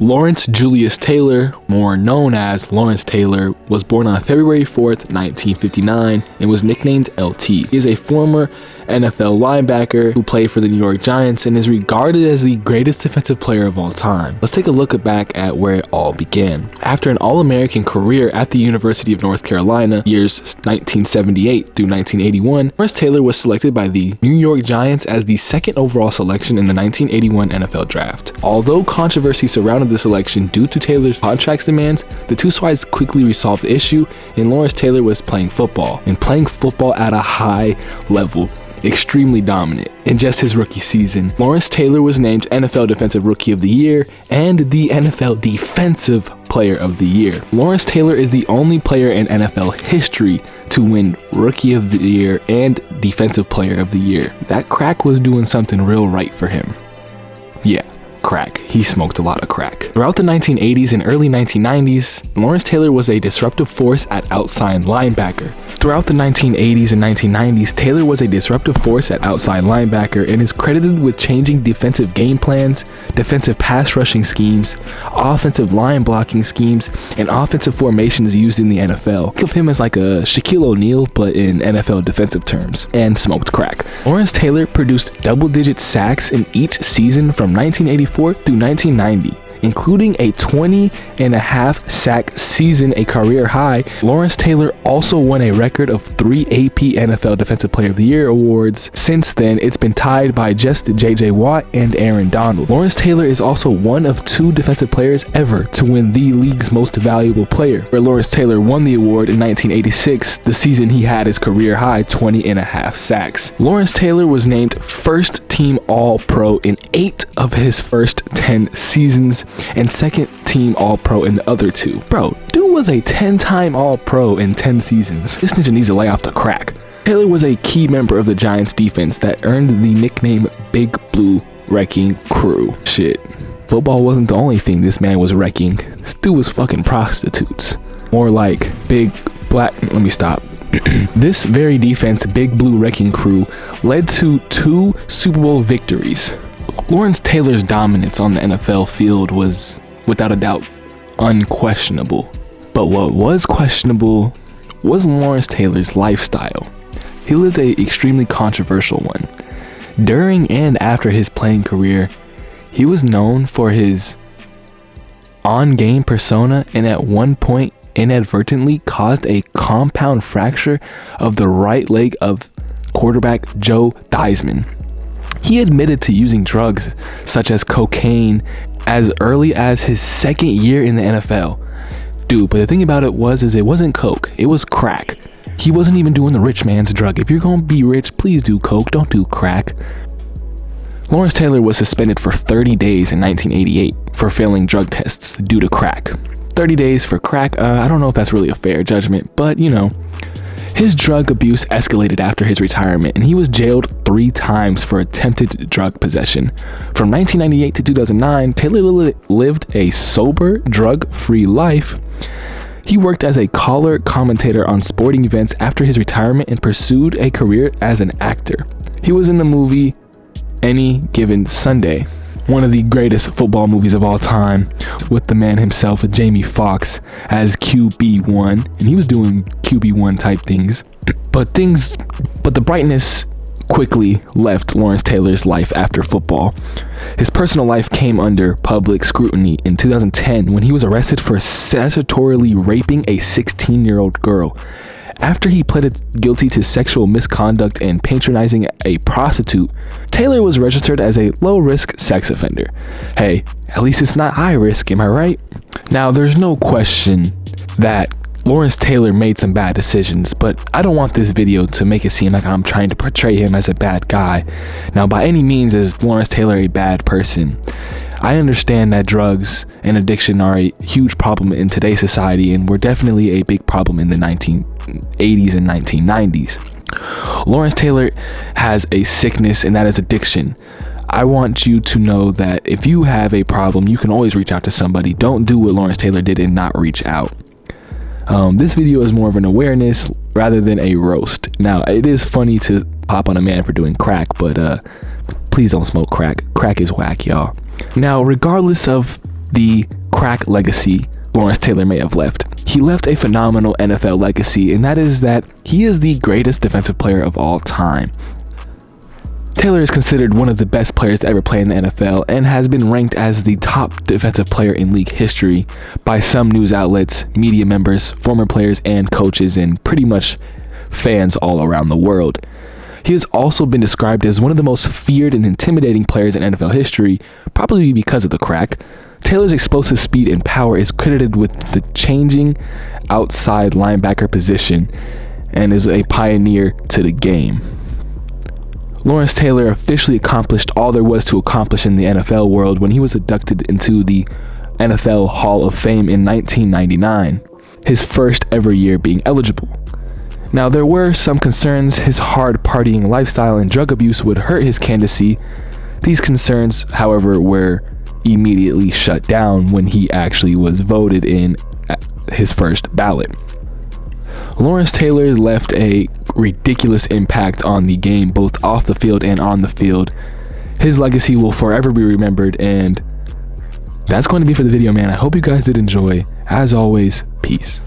Lawrence Julius Taylor, more known as Lawrence Taylor, was born on February 4th, 1959, and was nicknamed LT. He is a former NFL linebacker who played for the New York Giants and is regarded as the greatest defensive player of all time. Let's take a look back at where it all began. After an All-American career at the University of North Carolina, years 1978 through 1981, Lawrence Taylor was selected by the New York Giants as the second overall selection in the 1981 NFL Draft. Although controversy surrounded the selection due to Taylor's contract demands, the two sides quickly resolved the issue, and Lawrence Taylor was playing football at a high level, extremely dominant. In just his rookie season, Lawrence Taylor was named NFL Defensive Rookie of the Year and the NFL Defensive Player of the Year. Lawrence Taylor is the only player in NFL history to win Rookie of the Year and Defensive Player of the Year. That crack was doing something real right for him. Yeah. Crack. He smoked a lot of crack. Throughout the 1980s and early 1990s, Lawrence Taylor was a disruptive force at outside linebacker. Throughout the 1980s and 1990s, Taylor was a disruptive force at outside linebacker and is credited with changing defensive game plans, defensive pass rushing schemes, offensive line blocking schemes, and offensive formations used in the NFL. Think of him as like a Shaquille O'Neal, but in NFL defensive terms, and smoked crack. Lawrence Taylor produced double-digit sacks in each season from 1984 through 1990, including a 20.5 sack season, a career high. Lawrence Taylor also won a record of 3 AP NFL Defensive Player of the Year awards. Since then, it's been tied by just JJ Watt and Aaron Donald. Lawrence Taylor is also one of 2 defensive players ever to win the league's most valuable player, where Lawrence Taylor won the award in 1986, the season he had his career high 20.5 sacks. Lawrence Taylor was named first team All-Pro in 8 of his first 10 seasons, and second team All-Pro in the other 2. Bro, dude was a 10-time All-Pro in 10 seasons. This ninja needs to lay off the crack. Taylor was a key member of the Giants defense that earned the nickname Big Blue Wrecking Crew. Shit, football wasn't the only thing this man was wrecking. This dude was fucking prostitutes. More like big black, let me stop. This very defense, Big Blue Wrecking Crew, led to 2 Super Bowl victories. Lawrence Taylor's dominance on the NFL field was, without a doubt, unquestionable. But what was questionable was Lawrence Taylor's lifestyle. He lived an extremely controversial one. During and after his playing career, he was known for his on-game persona, and at one point inadvertently caused a compound fracture of the right leg of quarterback Joe Theismann. He admitted to using drugs such as cocaine as early as his second year in the NFL. Dude, but the thing about it was it wasn't coke, it was crack. He wasn't even doing the rich man's drug. If you're gonna be rich, please do coke, don't do crack. Lawrence Taylor was suspended for 30 days in 1988 for failing drug tests due to crack. 30 days for crack, I don't know if that's really a fair judgment, but you know. His drug abuse escalated after his retirement, and he was jailed 3 times for attempted drug possession. From 1998 to 2009, Taylor lived a sober, drug-free life. He worked as a color commentator on sporting events after his retirement and pursued a career as an actor. He was in the movie Any Given Sunday, one of the greatest football movies of all time, with the man himself, Jamie Foxx, as QB1, and he was doing QB1 type things. But the brightness quickly left Lawrence Taylor's life after football. His personal life came under public scrutiny in 2010 when he was arrested for statutorily raping a 16-year-old girl. After he pleaded guilty to sexual misconduct and patronizing a prostitute, Taylor was registered as a low-risk sex offender. Hey, at least it's not high risk, am I right? Now, there's no question that Lawrence Taylor made some bad decisions, but I don't want this video to make it seem like I'm trying to portray him as a bad guy. Now, by any means is Lawrence Taylor a bad person. I understand that drugs and addiction are a huge problem in today's society, and were definitely a big problem in the 1980s and 1990s. Lawrence Taylor has a sickness, and that is addiction. I want you to know that if you have a problem, you can always reach out to somebody. Don't do what Lawrence Taylor did and not reach out. This video is more of an awareness rather than a roast. Now, it is funny to pop on a man for doing crack, but please don't smoke crack. Crack is whack, y'all. Now, regardless of the crack legacy Lawrence Taylor may have left. He left a phenomenal NFL legacy, and that is that he is the greatest defensive player of all time. Taylor is considered one of the best players to ever play in the NFL and has been ranked as the top defensive player in league history by some news outlets, media members, former players and coaches, and pretty much fans all around the world. He has also been described as one of the most feared and intimidating players in NFL history, probably because of the crack. Taylor's explosive speed and power is credited with the changing outside linebacker position and is a pioneer to the game. Lawrence Taylor officially accomplished all there was to accomplish in the NFL world when he was inducted into the NFL Hall of Fame in 1999, his first ever year being eligible. Now, there were some concerns his hard partying lifestyle and drug abuse would hurt his candidacy. These concerns, however, were immediately shut down when he actually was voted in at his first ballot. Lawrence Taylor left a ridiculous impact on the game, both off the field and on the field. His legacy will forever be remembered, and that's going to be for the video, man. I hope you guys did enjoy. As always, peace.